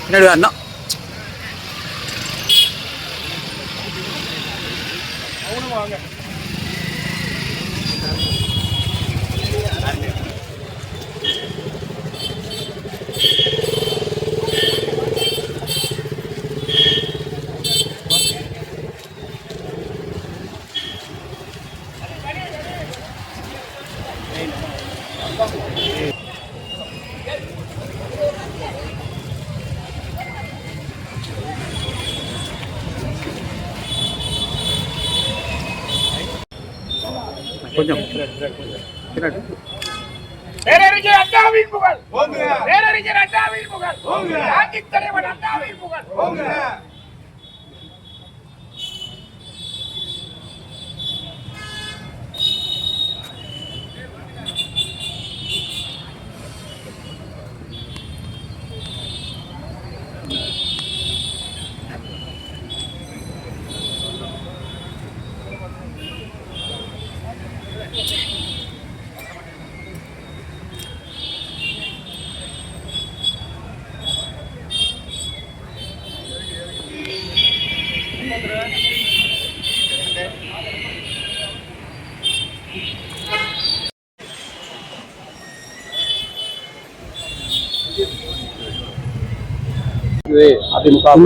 பின்னாடி வரணும். கொஞ்சம் பேரறிஞர் அண்ணாவின் புகழ், பேரறிஞர் அண்ணாவின் புகழ், ராஜ்யத் தலைவர் அண்ணாவின் புகழ்.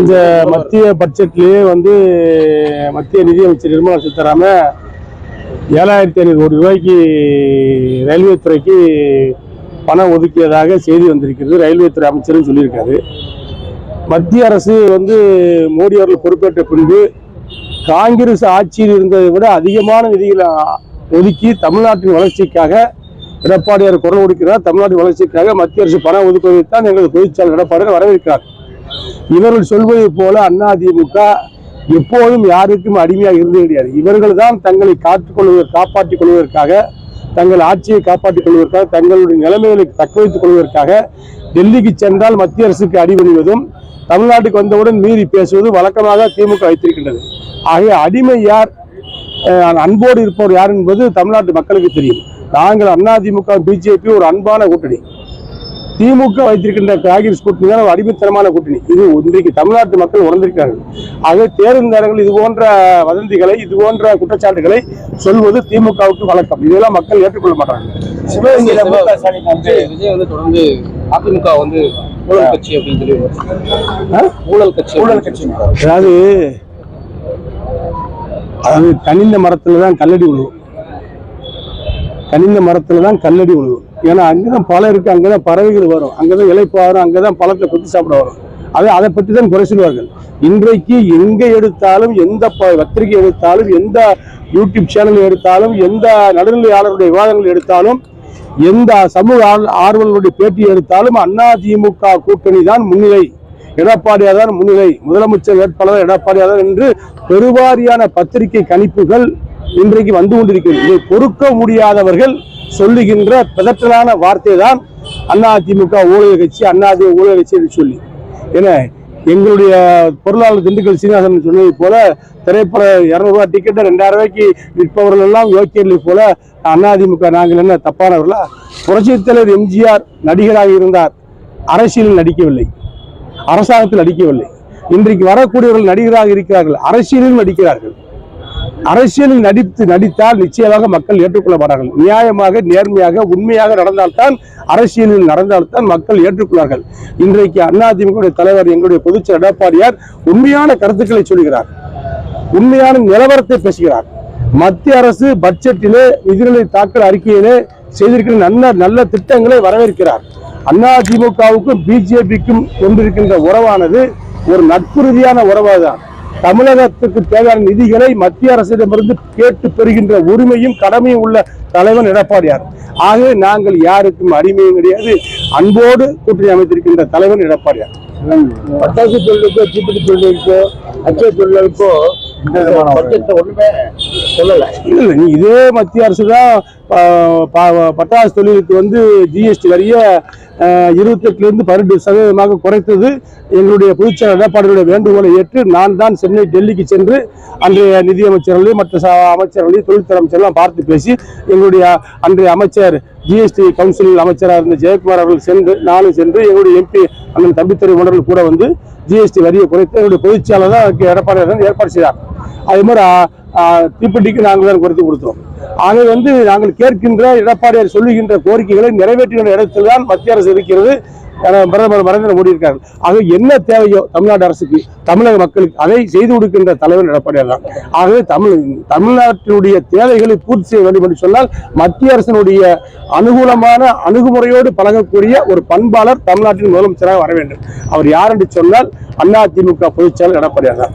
இந்த மத்திய பட்ஜெட்லயே மத்திய நிதியமைச்சர் நிர்மலா சீதாராமன் 7500 கோடி ரூபாய்க்கு ரயில்வே துறைக்கு பணம் ஒதுக்கியதாக செய்தி வந்திருக்கிறது. ரயில்வே துறை அமைச்சரும் சொல்லியிருக்காரு. மத்திய அரசு மோடி அவர்கள் பொறுப்பேற்ற பின்பு காங்கிரஸ் ஆட்சியில் இருந்ததை விட அதிகமான நிதிகளை ஒதுக்கி தமிழ்நாட்டின் வளர்ச்சிக்காக எடப்பாடியார் குரல் கொடுக்கிறார். தமிழ்நாட்டின் வளர்ச்சிக்காக மத்திய அரசு பணம் ஒதுக்குவதைத்தான் எங்களது பொதுச்செயலாளர் எடப்பாடியார் வரவேற்கிறார். இவர்கள் சொல்வதை போல அதிமுக எப்போதும் யாருக்கும் அடிமையாக இருந்தது கிடையாது. இவர்கள் தான் தங்களை காப்பாற்றிக் கொள்வதற்காக, தங்கள் ஆட்சியை காப்பாற்றிக் கொள்வதற்காக, தங்களுடைய நிலைமைகளை தக்க வைத்துக் கொள்வதற்காக டெல்லிக்கு சென்றால் மத்திய அரசுக்கு அடிபணிவதும், தமிழ்நாட்டுக்கு வந்தவுடன் மீறி பேசுவதும் வழக்கமாக திமுக வைத்திருக்கின்றது. ஆகிய அடிமை யார், அன்போடு இருப்பவர் யார் என்பது தமிழ்நாட்டு மக்களுக்கு தெரியும். நாங்கள் அதிமுக பிஜேபி ஒரு அன்பான கூட்டணி, திமுக வைத்திருக்கின்ற காங்கிரஸ் கூட்டணி தான் ஒரு அடிமைத்தனமான கூட்டணி. இது இன்றைக்கு தமிழ்நாட்டு மக்கள் உணர்ந்திருக்கிறார்கள். ஆகவே தேர்தல் நேரங்கள் இது போன்ற வதந்திகளை, இது போன்ற குற்றச்சாட்டுகளை சொல்வது திமுகவுக்கு வழக்கம். இதெல்லாம் மக்கள் ஏற்றுக்கொள்ள மாட்டாங்க. சிவகங்கையில விஜய் தொடர்ந்து அதிமுக ஊழல் கட்சி அப்படின்னு சொல்லி ஊழல் கட்சி அதாவது கனிந்த மரத்துல தான் கல்லடி விழுவும். கனிந்த மரத்துல தான் கல்லடி விழுவும். ஏன்னா அங்கதான் பழம் இருக்கு, அங்கதான் பறவைகள் வரும், அங்கதான் இலைப்பு வரும், அங்கதான் பழத்தை கொத்தி சாப்பிட வரும். அதை பற்றி தான் குறை சொல்வார்கள். இன்றைக்கு எங்க எடுத்தாலும், எந்த பத்திரிகை எடுத்தாலும், எந்த யூடியூப் சேனல் எடுத்தாலும், எந்த நடுநிலையாளருடைய விவாதங்கள் எடுத்தாலும், எந்த சமூக ஆர்வலர்களுடைய பேட்டி எடுத்தாலும் அதிமுக கூட்டணி தான் முன்னிலை, எடப்பாடியார் தான் முன்னிலை, முதலமைச்சர் வேட்பாளர் எடப்பாடியார் தான் என்று பெருவாரியான பத்திரிகை கணிப்புகள் இன்றைக்கு வந்து கொண்டிருக்கிறது. இதை பொறுக்க முடியாதவர்கள் சொல்லுகின்ற பதற்றலான வார்த்தை தான் அதிமுக ஊழல் கட்சி, அதிமுக ஊழல் கட்சி என்று சொல்லி. ஏன்னா எங்களுடைய பொருளாளர் திண்டுக்கல் சீனிவாசன் சொன்னதை போல திரைப்பட 200 ரூபாய் டிக்கெட்டை 2000 ரூபாய்க்கு விற்பவர்கள் எல்லாம் யோக்கியர்களை போல அதிமுக நாங்கள் என்ன தப்பானவர்களா? புரட்சித் தலைவர் எம்ஜிஆர் நடிகராக இருந்தார், அரசியலில் நடிக்கவில்லை, அரசாங்கத்தில் நடிக்கவில்லை. இன்றைக்கு வரக்கூடியவர்கள் நடிகராக இருக்கிறார்கள், அரசியலில் நடிக்கிறார்கள். அரசியலில் நடித்தால் நிச்சயமாக மக்கள் ஏற்றுக்கொள்ள மாட்டார்கள். நியாயமாக, நேர்மையாக, உண்மையாக நடந்தால்தான், அரசியலில் நடந்தால்தான் மக்கள் ஏற்றுக்கொள்வார்கள். இன்றைக்கு அதிமுக தலைவர் எங்களுடைய பொதுச்செயலாளர் எடப்பாடியார் உண்மையான கருத்துக்களை சொல்கிறார், உண்மையான நிலவரத்தை பேசுகிறார். மத்திய அரசு பட்ஜெட்டிலே நிதிநிலை தாக்கல் அறிக்கையிலே செய்திருக்கிற நல்ல திட்டங்களை வரவேற்கிறார். அதிமுகவுக்கும் பிஜேபிக்கும் கொண்டிருக்கின்ற உறவானது ஒரு நட்பு ரீதியான உறவாதான். தமிழகத்துக்கு தேவையான நிதிகளை மத்திய அரசிடமிருந்து கேட்டு பெறுகின்ற உரிமையும் கடமையும் உள்ள தலைவன் எடப்பாடியார். ஆகவே நாங்கள் யாருக்கும் அடிமையும் கிடையாது, அன்போடு கூட்டணி அமைத்திருக்கின்ற தலைவன் எடப்பாடியார். பட்டாசு தொழிலுக்கோ, தீப்பெட்டி தொழிலுக்கோ, அச்சய தொழிலுக்கோ ஒண்ணுமே சொல்லல. இல்ல நீ இதே மத்திய அரசு தான் பட்டாசு தொழிலுக்கு வந்து ஜிஎஸ்டி வரிய 28% 18% குறைத்தது. எங்களுடைய பொதுச்செயலாளர் எடப்பாடியுடைய வேண்டுகோளை ஏற்று நான் தான் சென்னை டெல்லிக்கு சென்று அன்றைய நிதியமைச்சர்களையும் மற்ற அமைச்சர்களையும் தொழில்துறை அமைச்சர்கள்லாம் பார்த்து பேசி எங்களுடைய அன்றைய அமைச்சர் ஜிஎஸ்டி கவுன்சில் அமைச்சராக இருந்த ஜெயக்குமார் அவர்கள் சென்று நானும் சென்று எங்களுடைய எம்பி அண்ணன் தம்பித்துறை மன்னர்கள் கூட வந்து ஜிஎஸ்டி வரியை குறைத்து எங்களுடைய பொதுச்செயலாளர் தான் எடப்பாடி ஏற்பாடு செய்தார். அதே மாதிரி தீப்பெட்டிக்கு நாங்கள் தான் குறைத்து கொடுத்தோம். ஆகவே வந்து நாங்கள் கேட்கின்ற எடப்பாடியார் சொல்லுகின்ற கோரிக்கைகளை நிறைவேற்றுகின்ற இடத்தில் தான் மத்திய அரசு இருக்கிறது. பிரதமர் நரேந்திர மோடி இருக்காரு. ஆக என்ன தேவையோ தமிழ்நாடு அரசுக்கு தமிழக மக்களுக்கு அதை செய்து கொடுக்கின்ற தலைவர் எடப்பாடியார் தான். ஆகவே தமிழ்நாட்டினுடைய தேவைகளை பூர்த்தி செய்ய வேண்டும் என்று சொன்னால் மத்திய அரசினுடைய அனுகூலமான அணுகுமுறையோடு பழகக்கூடிய ஒரு பண்பாளர் தமிழ்நாட்டின் முதலமைச்சராக வர வேண்டும். அவர் யார் என்று சொன்னால் அதிமுக பொதுச்செயலாளர் எடப்பாடியார் தான்.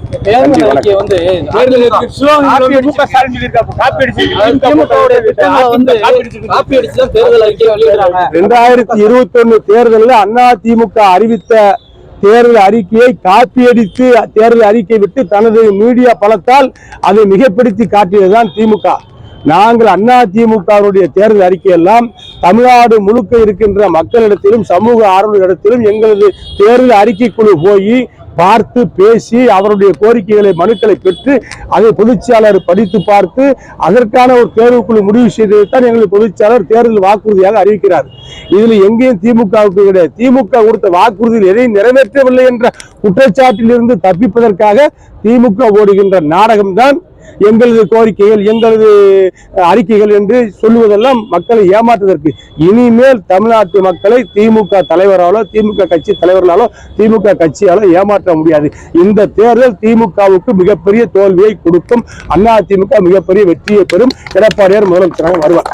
2021 தேர்தலில் அதிமுக அறிவித்த தேர்தல் அறிக்கையை காப்பியடித்து தேர்தல் அறிக்கை விட்டு தனது மீடியா பலத்தால் அதை மிகப்படுத்தி காட்டியதுதான் திமுக. நாங்கள் அதிமுகவுடைய தேர்தல் அறிக்கையெல்லாம் தமிழ்நாடு முழுக்க இருக்கின்ற மக்களிடத்திலும் சமூக ஆர்வலர்களிடத்திலும் எங்களது தேர்தல் அறிக்கை குழு போய் பார்த்து பேசி அவருடைய கோரிக்கைகளை மனுக்களை பெற்று அதை பொதுச்செயலாளர் படித்து பார்த்து அதற்கான ஒரு தேர்வுக்குழு முடிவு செய்ததைத்தான் எங்களுக்கு பொதுச்செயலாளர் தேர்தல் வாக்குறுதியாக அறிவிக்கிறார். இதில் எங்கேயும் திமுகவுக்கு கிடையாது. திமுக கொடுத்த வாக்குறுதியில் எதையும் நிறைவேற்றவில்லை என்ற குற்றச்சாட்டில் இருந்து தப்பிப்பதற்காக திமுக ஓடுகின்ற நாடகம்தான் எங்களது கோரிக்கைகள் எங்களது அறிக்கைகள் என்று சொல்லுவதெல்லாம் மக்களை ஏமாற்றுவதற்கு. இனிமேல் தமிழ்நாட்டு மக்களை திமுக தலைவராலோ திமுக கட்சி தலைவர்களாலோ திமுக கட்சியாலோ ஏமாற்ற முடியாது. இந்த தேர்தல் திமுகவுக்கு மிகப்பெரிய தோல்வியை கொடுக்கும். அதிமுக மிகப்பெரிய வெற்றியை பெறும். எடப்பாடியார் முதலமைச்சராக வருவார்.